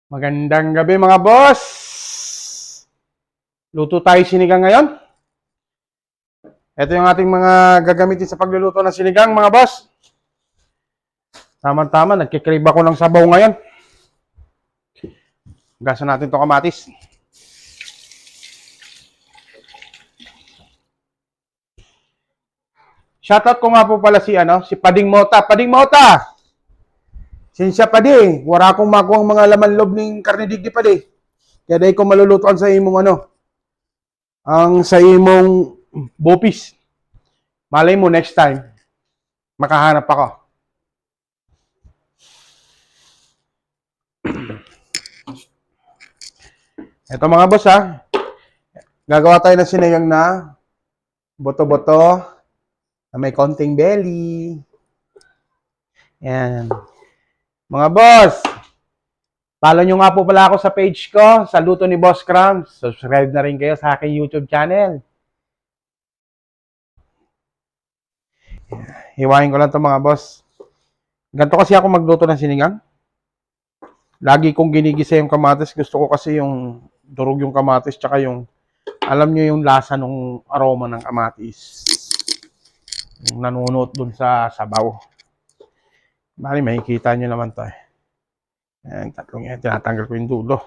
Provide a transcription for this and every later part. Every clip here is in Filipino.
Magandang gabi mga boss! Luto tayo sinigang ngayon. Ito yung ating mga gagamitin sa pagluluto ng sinigang mga boss. Tama-tama, nagkikrib ako ng sabaw ngayon. Gasan natin to kamatis. Shoutout ko nga po pala si Pading Mota. Pading Mota! Sinsya Padi, wala akong makuha ang mga laman loob ng karne digdi Padi. Kaya dahil ko malulutuan sa imong sa imong bopis. Malay mo next time, makahanap ako. Ito mga boss gagawa tayo ng sinigang na boto-boto na may konting belly. Yan. Mga boss, follow nyo nga po pala ako sa page ko, sa Luto ni Boss Crumbs. Subscribe na rin kayo sa aking YouTube channel. Hiwain ko lang ito mga boss. Ganito kasi ako magluto ng sinigang. Lagi kong ginigisa yung kamatis. Gusto ko kasi yung durog yung kamatis, tsaka yung, alam nyo yung lasa ng aroma ng kamatis. Yung nanunot dun sa sabaw. Bali, makikita nyo naman to Ayan, tatlong yan. Tinatanggal ko yung dulo.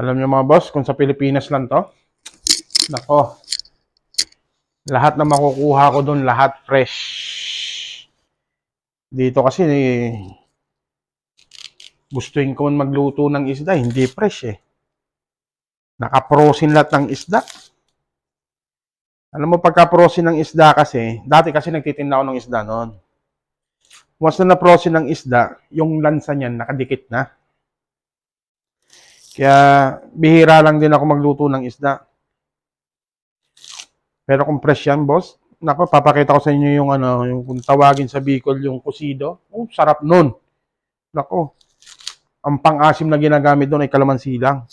Alam nyo mga boss, kung sa Pilipinas lang to, nako, lahat na makukuha ko doon, lahat fresh. Dito kasi, gustuin ko magluto ng isda, hindi fresh Naka-frozen lahat ng isda. Alam mo, pagka-frozen ng isda kasi, dati kasi nagtitinda ako ng isda noon. Once na na-frozen ng isda, yung lansa niyan nakadikit na. Kaya, bihira lang din ako magluto ng isda. Pero kung fresh yan, boss, nako, papakita ko sa inyo yung yung kung tawagin sa Bicol, yung kusido. Oh, sarap nun. Nako, ang pang-asim na ginagamit doon ay kalamansi lang.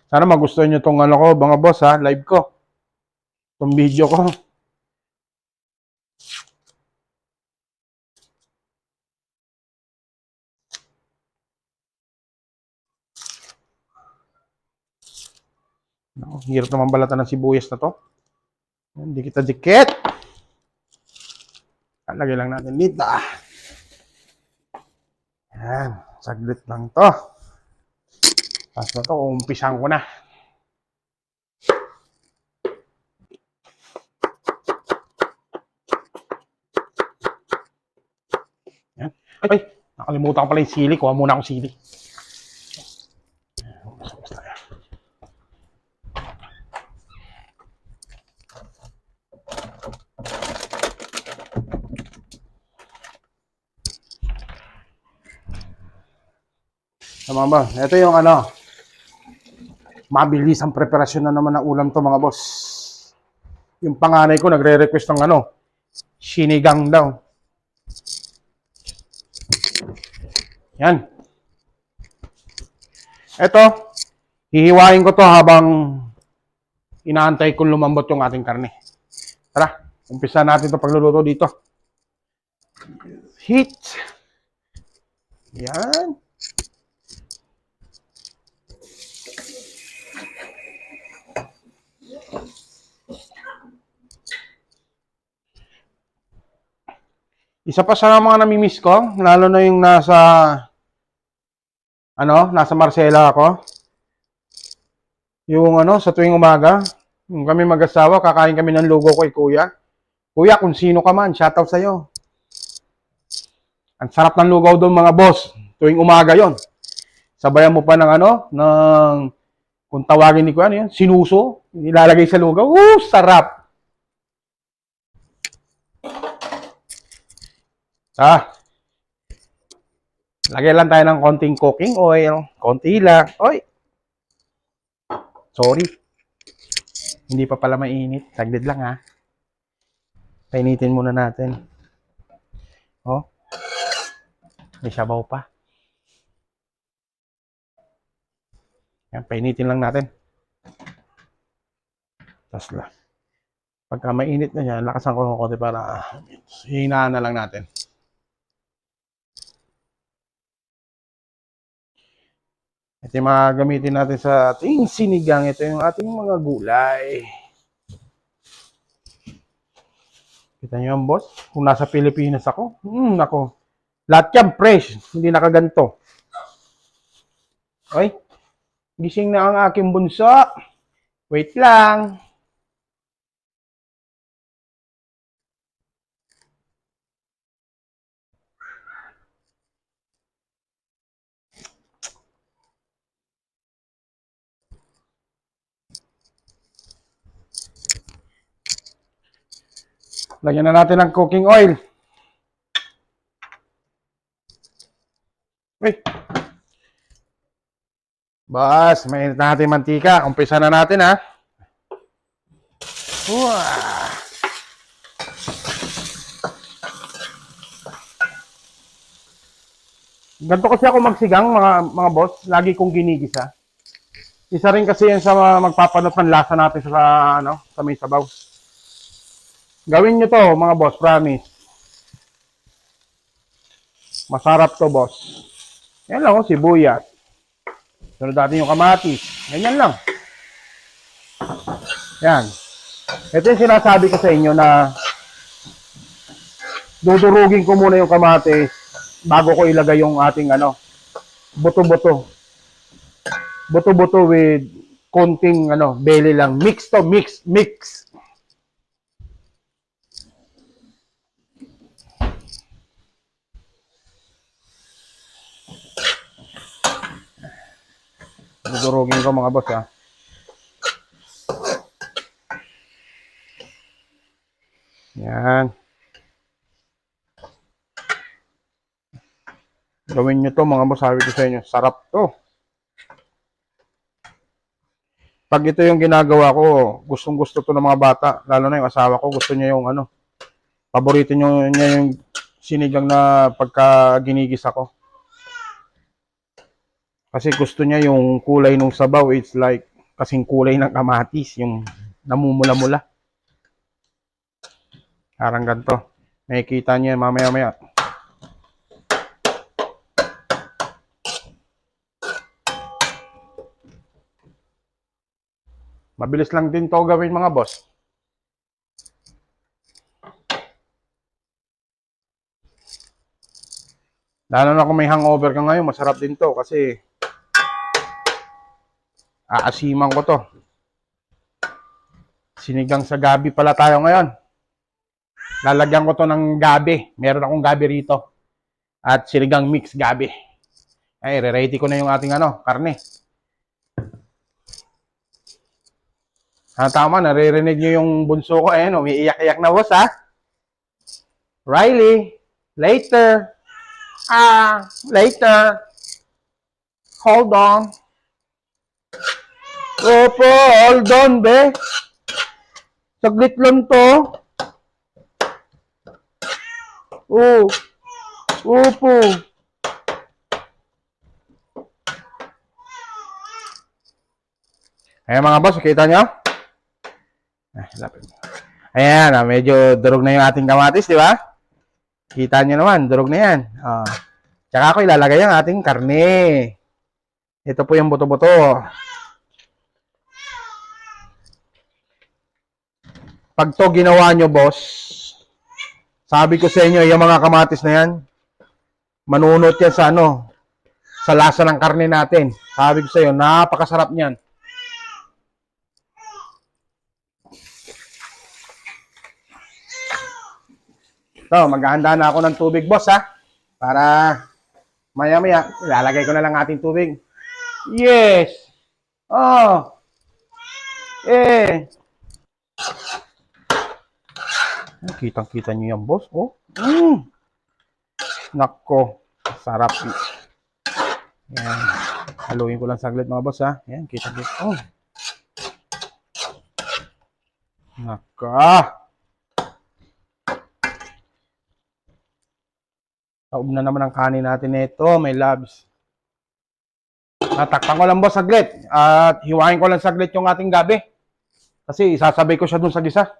Sana magustuhan nyo itong ko, mga boss live ko. Itong video ko. Hirap naman balatan ng sibuyas na to. Hindi kita dikit. Lagay lang natin dito. Yan. Saglit lang to. Tapos na to, umpisan ko na. Yan. Ay, nakalimutan ko pala yung sili. Kuha muna akong sili. Tama ba? Ito yung mabilis ang preparasyon na naman ng ulam to mga boss. Yung panganay ko nagre-request ng sinigang daw. Yan. Ito, hihiwain ko to habang inaantay kong lumambot yung ating karne. Tara, umpisa natin to pagluluto dito. Heat. Yan. Isa pa sa mga namimiss ko, lalo na yung nasa Marcela ako. Yung sa tuwing umaga, yung kami mag-asawa, kakain kami ng lugaw kay Kuya. Kuya, kung sino ka man, shoutout sa'yo. Ang sarap ng lugaw doon mga boss, tuwing umaga yon. Sabayan mo pa ng kung tawagin ni Kuya, sinuso, nilalagay sa lugaw. Sarap! Ah, lagay lang tayo ng konting cooking oil. Konti lang. Oy, sorry. Hindi pa pala mainit. Saglit lang ha. Painitin muna natin. Oh, may sabaw pa. Yan, painitin lang natin. Tapos lang. Pagka mainit na yan, lakasan ko ng konti para hinaan na lang natin. Ito yung mga gamitin natin sa ating sinigang. Ito yung ating mga gulay. Kita nyo yan, boss? Kung nasa Pilipinas ako, nako. Lahat yan fresh, hindi nakaganto. Oy, gising na ang aking bunso. Wait lang. Lagyan na natin ng cooking oil. Uy. Boss, mainit na natin mantika. Umpisa na natin ha. Wow. Ganto kasi ako magsigang mga boss. Lagi kong ginigisa. Isa rin kasi yan sa magpapanot ng lasa natin sa may sabaw. Gawin nyo to mga boss, promise. Masarap to boss. Yan lang sibuyas. Sunod natin yung kamatis. Ganyan lang. Yan. Ito yung sinasabi ko sa inyo na dudurugin ko muna yung kamatis bago ko ilagay yung ating buto-buto. Buto-buto with konting belly lang. Mix to, mix. Dudurugin ko mga boss ha. Yan. Gawin nyo to mga boss, sabi ko sa inyo. Sarap to. Pag ito yung ginagawa ko, gustong gusto to ng mga bata. Lalo na yung asawa ko, gusto niya yung paborito niya yung sinigang na pagka ginigisa ko. Kasi gusto niya yung kulay ng sabaw, it's like kasing kulay ng kamatis, yung namumula-mula. Parang ganito. Makikita niya mamaya-maya. Mabilis lang din to gawin mga boss. Lalo na kung may hangover ka ngayon, masarap din to kasi aasiman ko to. Sinigang sa gabi pala tayo ngayon. Lalagyan ko to ng gabi. Meron akong gabi rito. At sinigang mix gabi. Ay, re-ready ko na yung ating karne. Tama, naririnig nyo yung bunso ko. Ayan, umiiyak-iyak na boss ha. Riley, later. Later. Hold on. Opo, hold on, be. Saglit lang to. Opo. Ayan mga boss, kita nyo? Ayan, medyo durog na yung ating kamatis, di ba? Kita nyo naman, durog na yan. Tsaka ako ilalagay ang ating karne. Ito po yung buto-buto. Pag to ginawa nyo, boss, sabi ko sa inyo, yung mga kamatis na yan, manunot yan sa lasa ng karne natin. Sabi ko sa inyo, napakasarap niyan. So, maghahanda na ako ng tubig, boss, ha? Para maya-maya, ilalagay ko na lang ating tubig. Yes! Kitang-kita nyo yan, boss. Nako, sarap. Yan. Haluin ko lang saglit mga boss ha. Yan, kita dito. Oh. Naka. Taob na naman ang kanin natin nito, may labs. Natakpan ko lang boss saglit. At hiwain ko lang saglit yung ating gabi. Kasi isasabay ko siya dun sa gisa.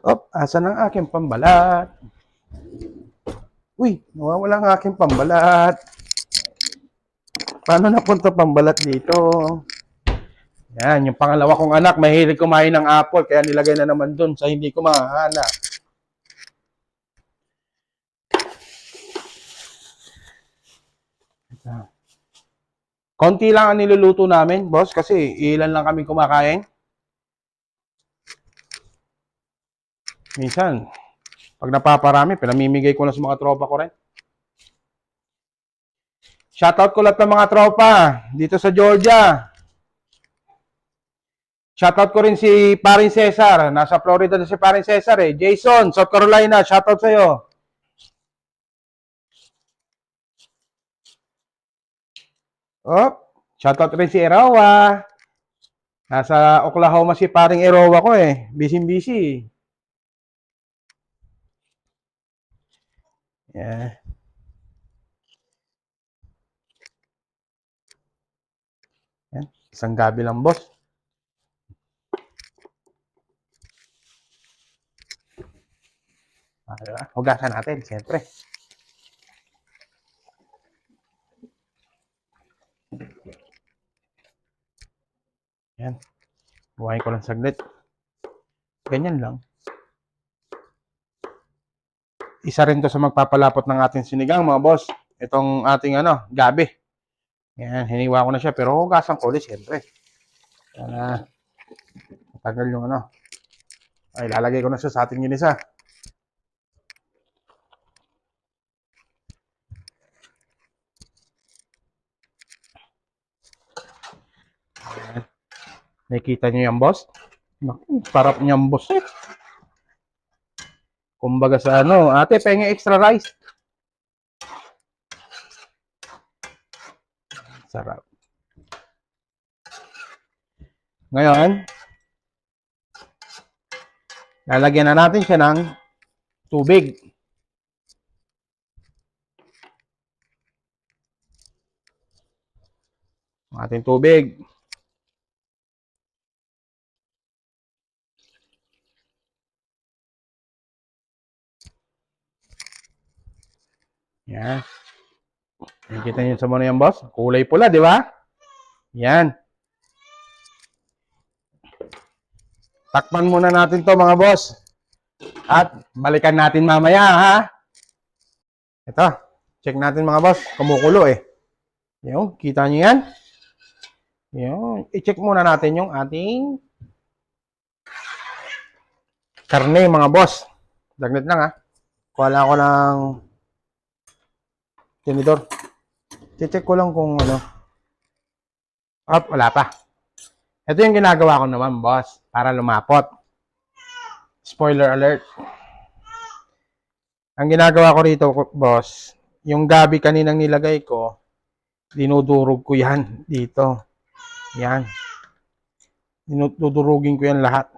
Op, asan ang aking pambalat? Uy, nawawala ang aking pambalat. Paano napunta pambalat dito? Yan, yung pangalawa kong anak, mahilig kumain ng apple, kaya nilagay na naman dun sa hindi ko mahanap. Konti lang ang niluluto namin, boss, kasi ilan lang kami kumakain. Minsan, pag napaparami, pinamimigay ko na sa mga tropa ko rin. Shoutout ko lahat ng mga tropa dito sa Georgia. Shoutout ko rin si Paring Cesar. Nasa Florida na si Paring Cesar eh. Jason, South Carolina, shoutout sa'yo. Oh, shoutout rin si Erawa. Nasa Oklahoma si Paring Erawa ko eh. Busy-busy. Yeah. Yan. Isang gabi lang, boss. Hugasan natin, siyempre. Yan. Buhayin ko lang saglit. Ganyan lang. Isa rin to sa magpapalapot ng ating sinigang, mga boss. Itong ating gabi. Yan, hiniwa ko na siya. Pero hugasan ko ulit, siyempre. Yan, matagal yung Ay, lalagay ko na siya sa ating ginisa. Yan. Nakikita niyo yan, boss? Naku, sarap niyan, boss. Kumbaga sa ate, pengen extra rice. Sarap. Ngayon, lalagyan na natin siya ng tubig. Ang ating tubig. Yan. Nakikita niyo sa mga yan, boss? Kulay pula, di ba? Yan. Takpan muna natin to mga boss. At balikan natin mamaya, ha? Ito. Check natin mga boss. Kumukulo eh. Yung, kita niyo yan? Yung, i-check muna natin yung ating karne mga boss. Daglit lang ha. Kuha ko ng tinidor. I-check ko lang kung wala pa. Ito yung ginagawa ko naman boss. Para lumapot. Spoiler alert. Ang ginagawa ko rito boss. Yung gabi kaninang nilagay ko. Dinudurog ko yan dito. Yan. Dinudurugin ko yan lahat.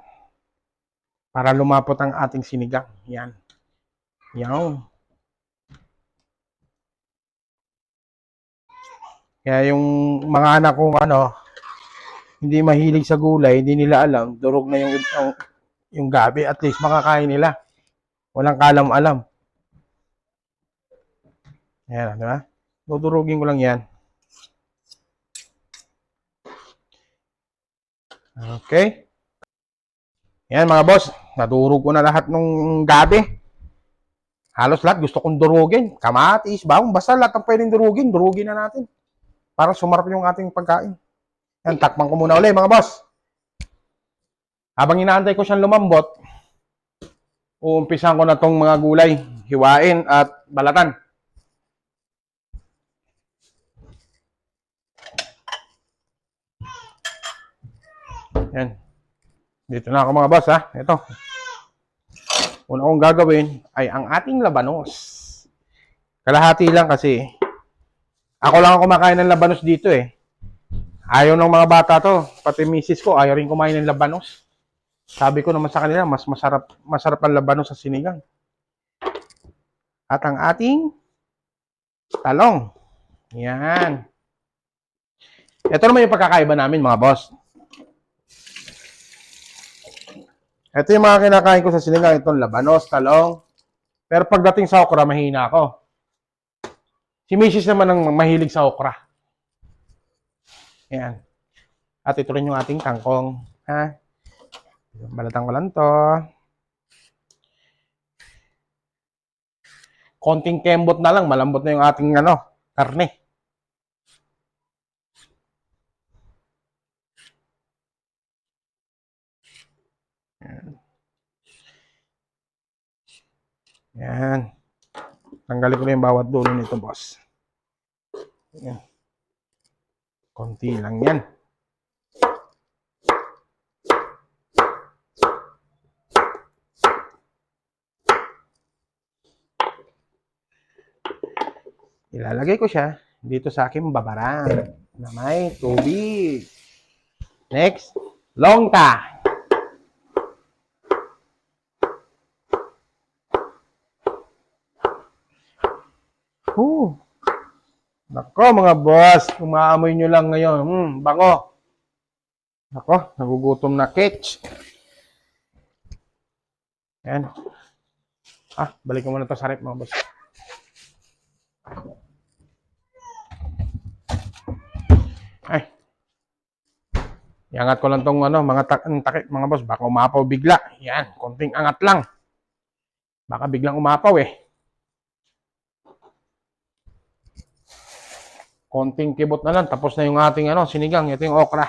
Para lumapot ang ating sinigang. Yan. Yan. Kaya yung mga anak kong hindi mahilig sa gulay, hindi nila alam, durog na yung gabi. At least makakain nila. Walang kalam-alam. Yan, di ba? Dudurugin ko lang yan. Okay. Yan mga boss, nadurog ko na lahat ng gabi. Halos lahat gusto kong durugin. Kamatis, bawang, basta lahat ng pwedeng durugin na natin. Para sumarap yung ating pagkain. Yan, takpan ko muna ulit mga boss. Habang inaantay ko siyang lumambot, uumpisan ko na tong mga gulay, hiwain at balatan. Yan. Dito na ako mga boss ha. Ito. Una kong gagawin ay ang ating labanos. Kalahati lang kasi ako lang ang kumakain ng labanos dito eh. Ayaw ng mga bata to. Pati misis ko ayaw rin kumain ng labanos. Sabi ko naman sa kanila, mas masarap ang labanos sa sinigang. At ang ating talong. Yan. Ito naman yung pagkakaiba namin mga boss. Ito yung mga kinakain ko sa sinigang. Itong labanos, talong. Pero pagdating sa okra, mahina ako. Si Mrs. naman ang mahilig sa okra. Yan. At ito rin yung ating kangkong. Ha? Balatan ko lang to. Konting kembot na lang. Malambot na yung ating karne. Yan. Tanggalin ko na yung bawat dulo nito, boss. Yan. Konti lang yan. Ilalagay ko siya dito sa aking babaran na may tubig. Next, longta. Nako mga boss, umaamoy nyo lang ngayon. Bango. Nako, nagugutom na Ketch. Ayan. Balik ko muna ito sa rep mga boss. Ay. Iangat ko lang tong mga takip mga boss. Baka umapaw bigla. Yan, konting angat lang. Baka biglang umapaw eh. Konting kibot na lang. Tapos na yung ating sinigang. Ito yung okra.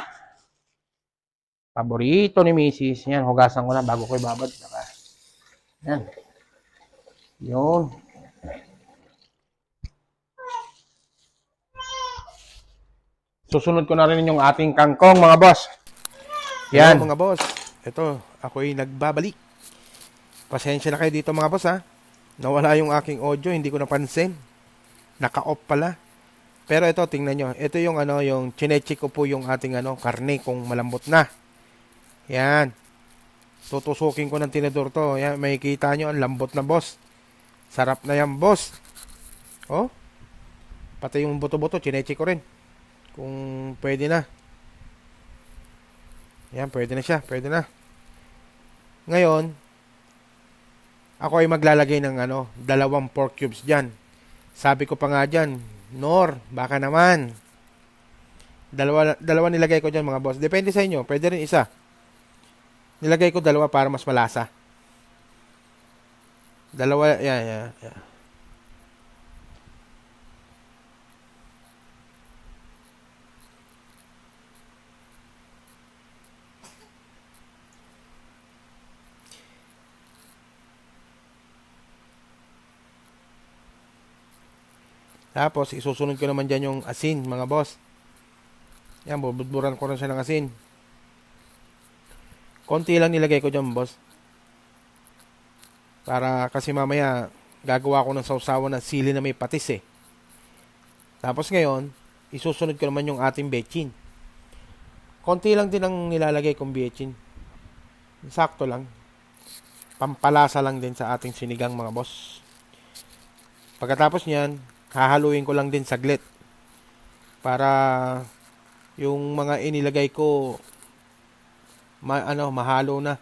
Paborito ni Mrs. Yan, hugasan ko na bago ko ibabad. Yan. Yun. Susunod ko na rin yung ating kangkong, mga boss. Yan. Hello, mga boss. Ito, ako'y nagbabalik. Pasensya na kayo dito mga boss ha. Nawala yung aking audio, hindi ko napansin. Naka-off pala. Pero ito, tingnan nyo. Ito yung yung chinecheck ko po yung ating karne kung malambot na. Yan. Tutusukin ko ng tinidor to. Yan, makikita nyo, ang lambot na boss. Sarap na yan, boss. Oh. Pati yung buto-buto, chinecheck ko rin. Kung pwede na. Yan, pwede na siya. Pwede na. Ngayon, ako ay maglalagay ng 2 pork cubes dyan. Sabi ko pa nga dyan, Nor, baka naman. Dalawa nilagay ko dyan mga boss. Depende sa inyo. Pwede rin isa. Nilagay ko 2 para mas malasa. 2, yan. Tapos, isusunod ko naman dyan yung asin, mga boss. Yan, bubudburan ko rin siya ng asin. Konti lang nilagay ko dyan, boss. Para, kasi mamaya, gagawa ko ng sausawan ng sili na may patis eh. Tapos ngayon, isusunod ko naman yung ating bechin. Konti lang din ang nilalagay kong bechin. Sakto lang. Pampalasa lang din sa ating sinigang, mga boss. Pagkatapos niyan, hahaluin ko lang din saglit para yung mga inilagay ko mahalo na.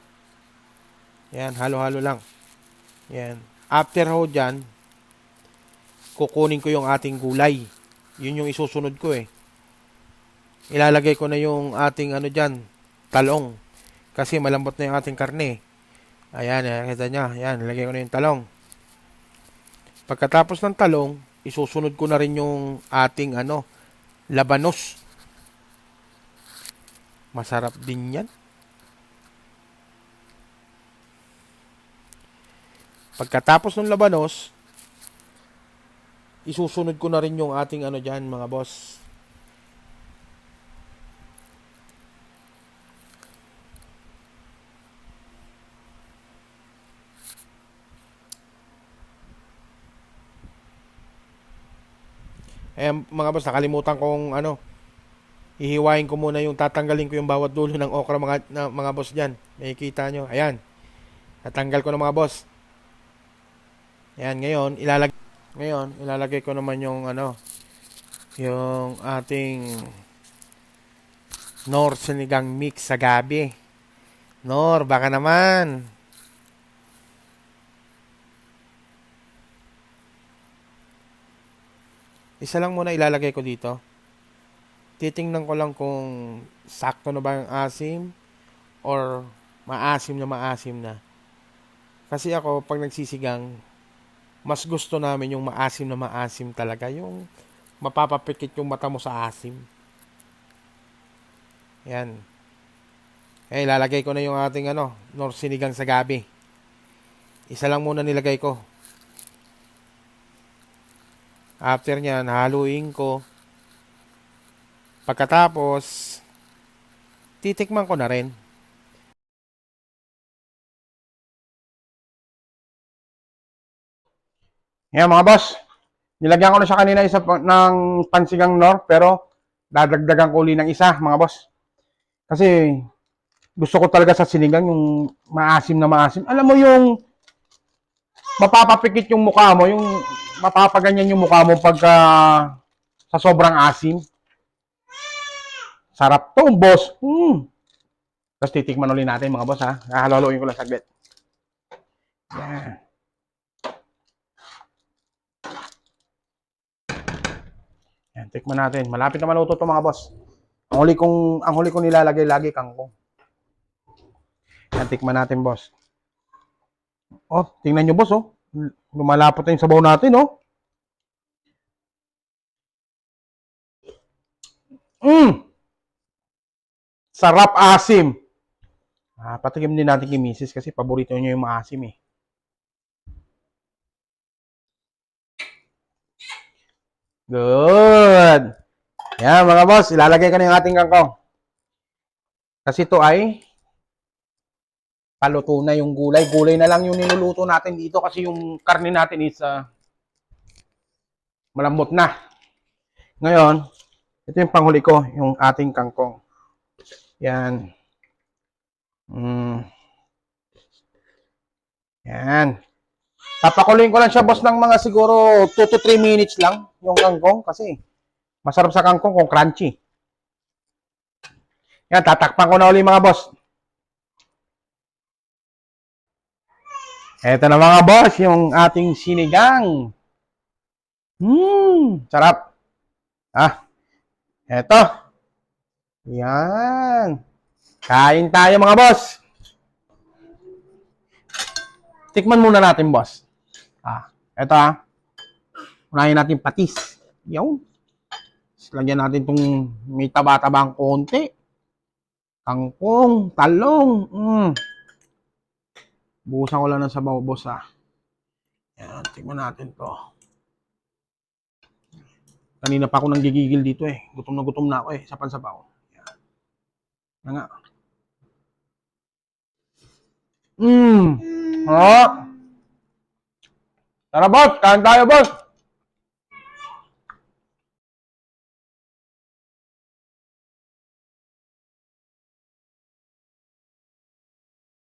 Yan, halo-halo lang. Yan. After ho dyan, kukunin ko yung ating gulay. Yun yung isusunod ko eh. Ilalagay ko na yung ating dyan, talong. Kasi malambot na yung ating karne. Ayan, kita nyo. Ayan, ilagay ko na yung talong. Pagkatapos ng talong, isusunod ko na rin yung ating labanos. Masarap din yan. Pagkatapos ng labanos, isusunod ko na rin yung ating dyan, mga boss. Ayan, mga boss, nakalimutan kong hihiwain ko muna tatanggalin ko yung bawat dulo ng okra mga boss dyan. Makikita nyo. Ayan. Natanggal ko na mga boss. Ayan, ngayon ilalagay ko naman yung ating Nor sinigang mix sa gabi. Nor, baka naman. Isa lang muna ilalagay ko dito. Titingnan ko lang kung sakto na ba yung asim or maasim na. Kasi ako, pag nagsisigang, mas gusto namin yung maasim talaga. Yung mapapapikit yung mata mo sa asim. Yan. Ilalagay ko na yung ating Nor sinigang sa gabi. Isa lang muna nilagay ko. After nyan, haluin ko. Pagkatapos, titikman ko na rin. Yan mga boss. Nilagyan ko na siya kanina ng pansigang nor, pero dadagdagan ko uli ng isa mga boss. Kasi gusto ko talaga sa sinigang yung maasim na maasim. Alam mo yung mapapapikit yung mukha mo, yung mapapaganyan yung mukha mo pagka sa sobrang asim. Sarap to, boss. Tapos titikman ulit natin mga boss ha. Haluin ko lang saglit. Yan. Yan, tikman natin. Malapit na maluto to mga boss. Ang huli kong nilalagay lagi kangkong. Yan, tikman natin boss. Oh, tingnan nyo boss oh. Lumalapot na yung sabaw natin oh. Sarap asim. Patikim din natin kay Mrs. kasi paborito niya yung maasim eh. Good. Yan mga boss, ilalagay ko na yung ating kangkong. Kasi ito ay paluto na yung gulay. Gulay na lang yung niluluto natin dito kasi yung karne natin is malambot na. Ngayon, ito yung panghuli ko, yung ating kangkong. Yan. Yan. Papakuloyin ko lang siya boss ng mga siguro 2 to 3 minutes lang yung kangkong kasi masarap sa kangkong kung crunchy. Yan, tatakpan ko na ulit mga boss. Eto na mga boss, yung ating sinigang. Sarap. Eto. Yan. Kain tayo mga boss. Tikman muna natin boss. Eto unahin natin patis. Yung. Lagyan natin itong may taba-tabang konti. Kangkong, talong. Buhusan ko lang ng sabaw, boss Yan, tingnan natin to. Kanina pa ako nanggigigil dito eh. Gutom na ako eh, sa pansabaw. Yan. Yan nga. Tara boss, kain tayo boss.